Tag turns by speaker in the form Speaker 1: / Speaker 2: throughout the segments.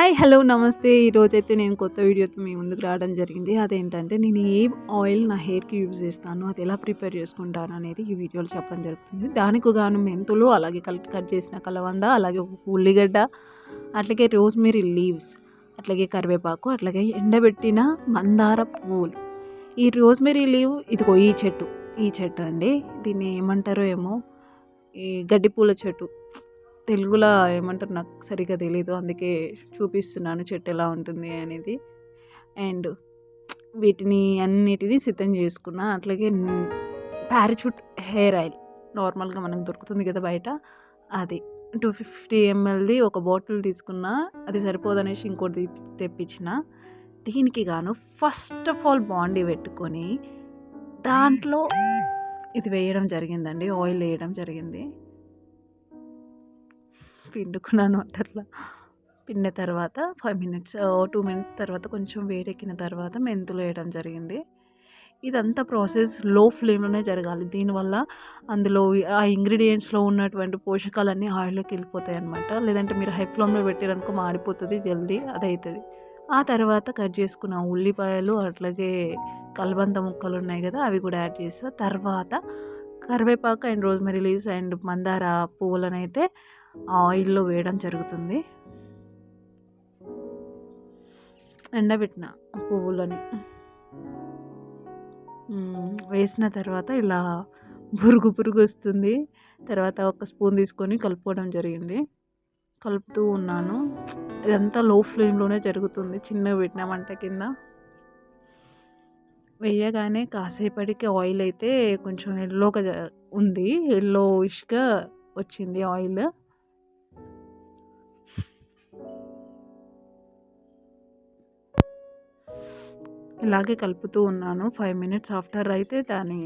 Speaker 1: Hi hello నమస్తే. ఈరోజైతే నేను కొత్త వీడియోతో మీ ముందుకు రావడం జరిగింది. అదేంటంటే నేను ఏ ఆయిల్ నా హెయిర్‌కి యూజ్ చేస్తాను, అది ఎలా ప్రిపేర్ చేసుకుంటాను అనేది ఈ వీడియోలో చెప్పడం జరుగుతుంది. దానికి గాను మెంతులు, అలాగే కట్ చేసిన కలవంద, అలాగే ఉల్లిగడ్డ, అట్లాగే రోజ్‌మెరీ లీవ్స్, అట్లాగే కరివేపాకు, అట్లాగే ఎండబెట్టిన మందార పువ్వులు. ఈ రోజ్‌మెరీ లీవ్ ఇదిగో ఈ చెట్టు అండి. దీన్ని ఏమంటారో ఏమో, ఈ గడ్డి పూల చెట్టు. తెలుగులో ఏమంటారు నాకు సరిగ్గా తెలీదు. అందుకే చూపిస్తున్నాను చెట్టు ఎలా ఉంటుంది అనేది. అండ్ వీటిని అన్నిటిని సిద్ధం చేసుకున్న. అట్లాగే పారాచూట్ హెయిర్ ఆయిల్ నార్మల్గా మనకు దొరుకుతుంది కదా బయట, అది 250 mlది ఒక బాటిల్ తీసుకున్న. అది సరిపోదనేసి ఇంకోటి తెప్పించిన. దీనికి గాను ఫస్ట్ ఆఫ్ ఆల్ బాండీ పెట్టుకొని దాంట్లో ఇది వేయడం జరిగిందండి. ఆయిల్ వేయడం జరిగింది. పిండుకున్నాను వాటర్లో. పిండిన తర్వాత 5 మినిట్స్ 2 మినిట్స్ తర్వాత కొంచెం వేడెక్కిన తర్వాత మెంతులు వేయడం జరిగింది. ఇదంతా ప్రాసెస్ లో ఫ్లేమ్లోనే జరగాలి. దీనివల్ల అందులో ఆ ఇంగ్రీడియంట్స్లో ఉన్నటువంటి పోషకాలన్నీ ఆయిల్లోకి వెళ్ళిపోతాయి అన్నమాట. లేదంటే మీరు హై ఫ్లేమ్లో పెట్టారనుకో మాడిపోతుంది జల్దీ, అది అవుతుంది. ఆ తర్వాత కట్ చేసుకున్న ఉల్లిపాయలు, అట్లాగే కలబంద ముక్కలు ఉన్నాయి కదా, అవి కూడా యాడ్ చేస్తా. తర్వాత కరివేపాకు అండ్ రోజ్మెరీ లీవ్స్ అండ్ మందార పువ్వులను అయితే ఆయిల్లో వేయడం జరుగుతుంది. ఎండబెట్టిన పువ్వులని వేసిన తర్వాత ఇలా పురుగు వస్తుంది. తర్వాత ఒక స్పూన్ తీసుకొని కలుపుకోవడం జరిగింది. కలుపుతూ ఉన్నాను. ఇదంతా లో ఫ్లేమ్లోనే జరుగుతుంది. చిన్నగా పెట్టిన మంట కింద వేయగానే కాసేపటికి ఆయిల్ అయితే కొంచెం ఎల్లోగా ఉంది. ఎల్లోయిష్గా వచ్చింది ఆయిల్. ఇలాగే కలుపుతూ ఉన్నాను. 5 మినిట్స్ ఆఫ్టర్ అయితే దాని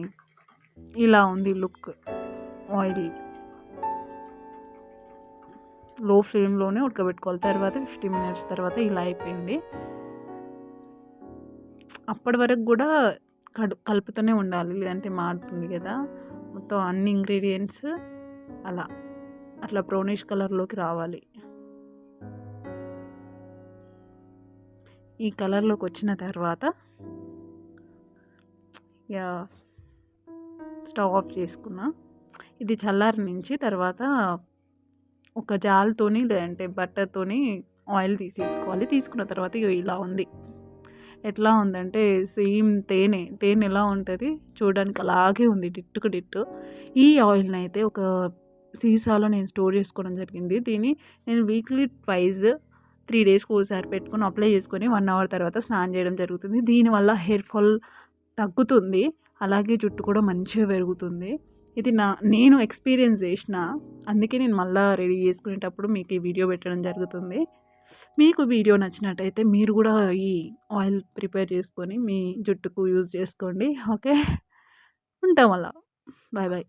Speaker 1: ఇలా ఉంది లుక్. ఆయిల్ లో ఫ్లేమ్లోనే ఉడకబెట్టుకోవాలి. తర్వాత 15 మినిట్స్ తర్వాత ఇలా అయిపోయింది. అప్పటి వరకు కూడా కలుపుతూనే ఉండాలి, లేదంటే మాడుతుంది కదా. మొత్తం అన్ని ఇంగ్రీడియంట్స్ అట్లా బ్రౌనిష్ కలర్లోకి రావాలి. ఈ కలర్లోకి వచ్చిన తర్వాత స్టవ్ ఆఫ్ చేసుకున్నా. ఇది చల్లారి నుంచి తర్వాత ఒక జాల్తోని లేదంటే బట్టర్తోని ఆయిల్ తీసేసుకోవాలి. తీసుకున్న తర్వాత ఇలా ఉంది. ఎట్లా ఉందంటే సేమ్ తేనె ఎలా ఉంటుంది చూడడానికి అలాగే ఉంది, డిట్టుకు డిట్టు. ఈ ఆయిల్ని అయితే ఒక సీసాలో నేను స్టోర్ చేసుకోవడం జరిగింది. దీన్ని నేను వీక్లీ ట్వైస్ 3 డేస్కి ఒకసారి పెట్టుకొని అప్లై చేసుకొని 1 అవర్ తర్వాత స్నానం చేయడం జరుగుతుంది. దీనివల్ల హెయిర్ ఫాల్ తగ్గుతుంది, అలాగే జుట్టు కూడా మంచిగా పెరుగుతుంది. ఇది నేను ఎక్స్పీరియన్స్ చేసిన, అందుకే నేను మళ్ళీ రెడీ చేసుకునేటప్పుడు మీకు ఈ వీడియో పెట్టడం జరుగుతుంది. మీకు వీడియో నచ్చినట్టయితే మీరు కూడా ఈ ఆయిల్ ప్రిపేర్ చేసుకొని మీ జుట్టుకు యూజ్ చేసుకోండి. ఓకే, ఉంటాం అలా. Bye bye.